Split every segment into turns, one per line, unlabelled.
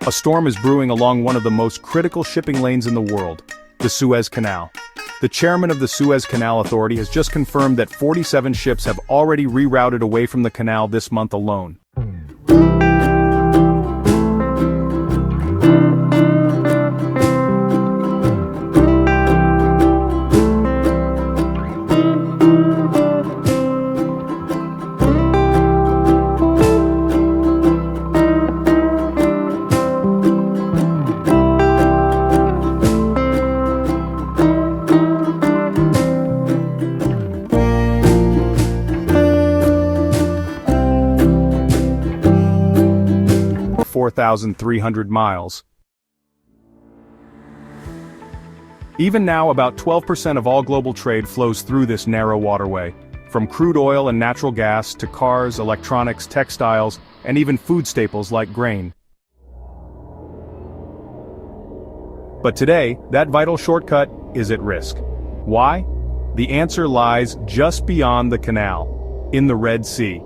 A storm is brewing along one of the most critical shipping lanes in the world, the Suez Canal. The chairman of the Suez Canal Authority has just confirmed that 47 ships have already rerouted away from the canal this month alone. Four 4,300 miles. Even now, about 12% of all global trade flows through this narrow waterway, from crude oil and natural gas to cars, electronics, textiles, and even food staples like grain. But today, that vital shortcut is at risk. Why? The answer lies just beyond the canal, in the Red Sea.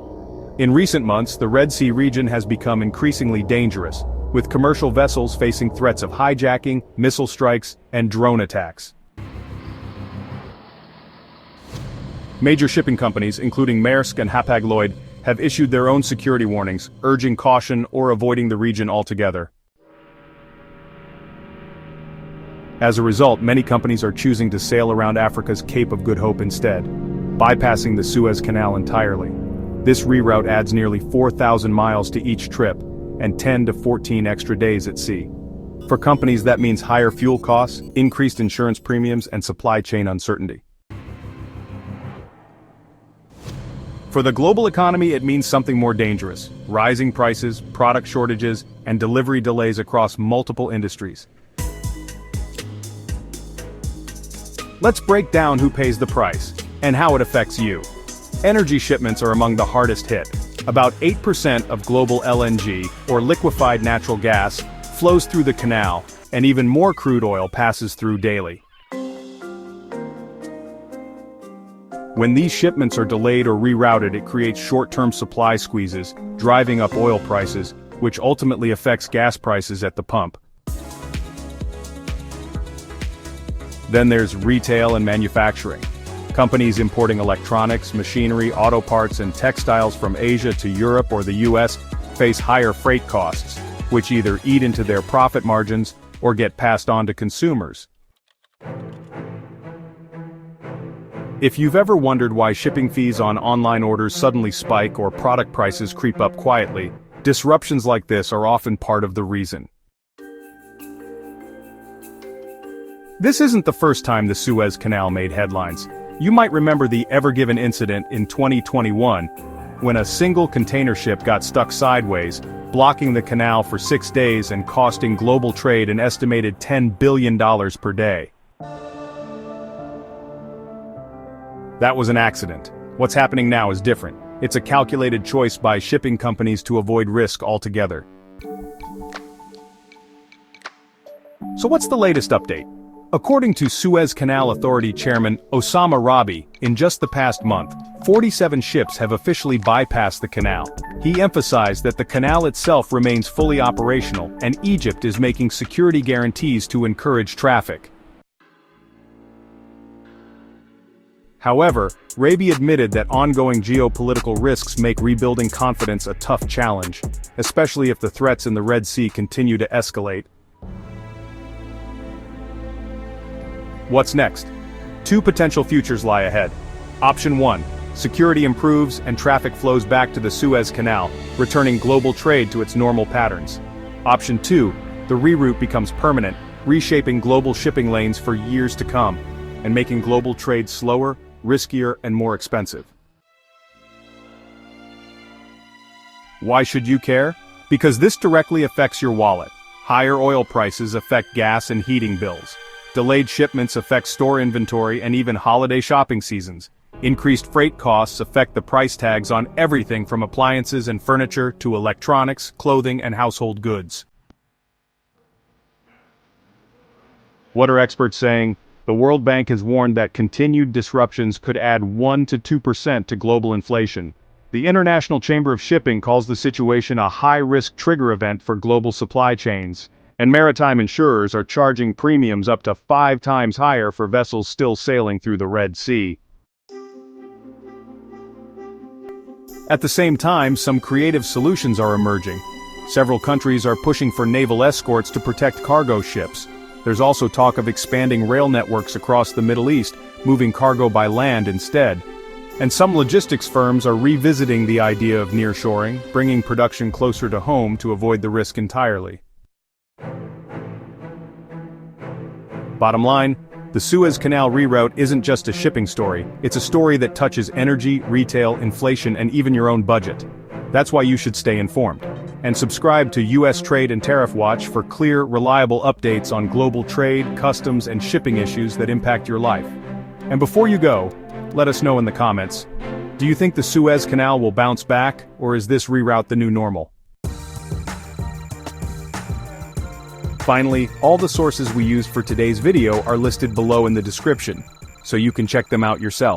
In recent months, the Red Sea region has become increasingly dangerous, with commercial vessels facing threats of hijacking, missile strikes, and drone attacks. Major shipping companies, including Maersk and Hapag-Lloyd, have issued their own security warnings, urging caution or avoiding the region altogether. As a result, many companies are choosing to sail around Africa's Cape of Good Hope instead, bypassing the Suez Canal entirely. This reroute adds nearly 4,000 miles to each trip, and 10 to 14 extra days at sea. For companies, that means higher fuel costs, increased insurance premiums, and supply chain uncertainty. For the global economy, it means something more dangerous: rising prices, product shortages, and delivery delays across multiple industries. Let's break down who pays the price, and how it affects you. Energy shipments are among the hardest hit. About 8% of global LNG, or liquefied natural gas, flows through the canal, and even more crude oil passes through daily. When these shipments are delayed or rerouted, it creates short-term supply squeezes, driving up oil prices, which ultimately affects gas prices at the pump. Then there's retail and manufacturing. Companies importing electronics, machinery, auto parts, and textiles from Asia to Europe or the US face higher freight costs, which either eat into their profit margins or get passed on to consumers. If you've ever wondered why shipping fees on online orders suddenly spike or product prices creep up quietly, disruptions like this are often part of the reason. This isn't the first time the Suez Canal made headlines. You might remember the Ever Given incident in 2021, when a single container ship got stuck sideways, blocking the canal for 6 days and costing global trade an estimated $10 billion per day. That was an accident. What's happening now is different. It's a calculated choice by shipping companies to avoid risk altogether. So what's the latest update? According to Suez Canal Authority Chairman Osama Rabi, in just the past month, 47 ships have officially bypassed the canal. He emphasized that the canal itself remains fully operational, and Egypt is making security guarantees to encourage traffic. However, Rabi admitted that ongoing geopolitical risks make rebuilding confidence a tough challenge, especially if the threats in the Red Sea continue to escalate. What's next? Two potential futures lie ahead. Option 1. Security improves and traffic flows back to the Suez Canal, returning global trade to its normal patterns. Option 2. The reroute becomes permanent, reshaping global shipping lanes for years to come, and making global trade slower, riskier, and more expensive. Why should you care? Because this directly affects your wallet. Higher oil prices affect gas and heating bills. Delayed shipments affect store inventory and even holiday shopping seasons. Increased freight costs affect the price tags on everything from appliances and furniture to electronics, clothing, and household goods. What are experts saying? The World Bank has warned that continued disruptions could add 1 to 2% to global inflation. The International Chamber of Shipping calls the situation a high-risk trigger event for global supply chains, and maritime insurers are charging premiums up to 5 times higher for vessels still sailing through the Red Sea. At the same time, some creative solutions are emerging. Several countries are pushing for naval escorts to protect cargo ships. There's also talk of expanding rail networks across the Middle East, moving cargo by land instead. And some logistics firms are revisiting the idea of nearshoring, bringing production closer to home to avoid the risk entirely. Bottom line, the Suez Canal reroute isn't just a shipping story, it's a story that touches energy, retail, inflation, and even your own budget. That's why you should stay informed. And subscribe to US Trade and Tariff Watch for clear, reliable updates on global trade, customs, and shipping issues that impact your life. And before you go, let us know in the comments, do you think the Suez Canal will bounce back, or is this reroute the new normal? Finally, all the sources we used for today's video are listed below in the description, so you can check them out yourself.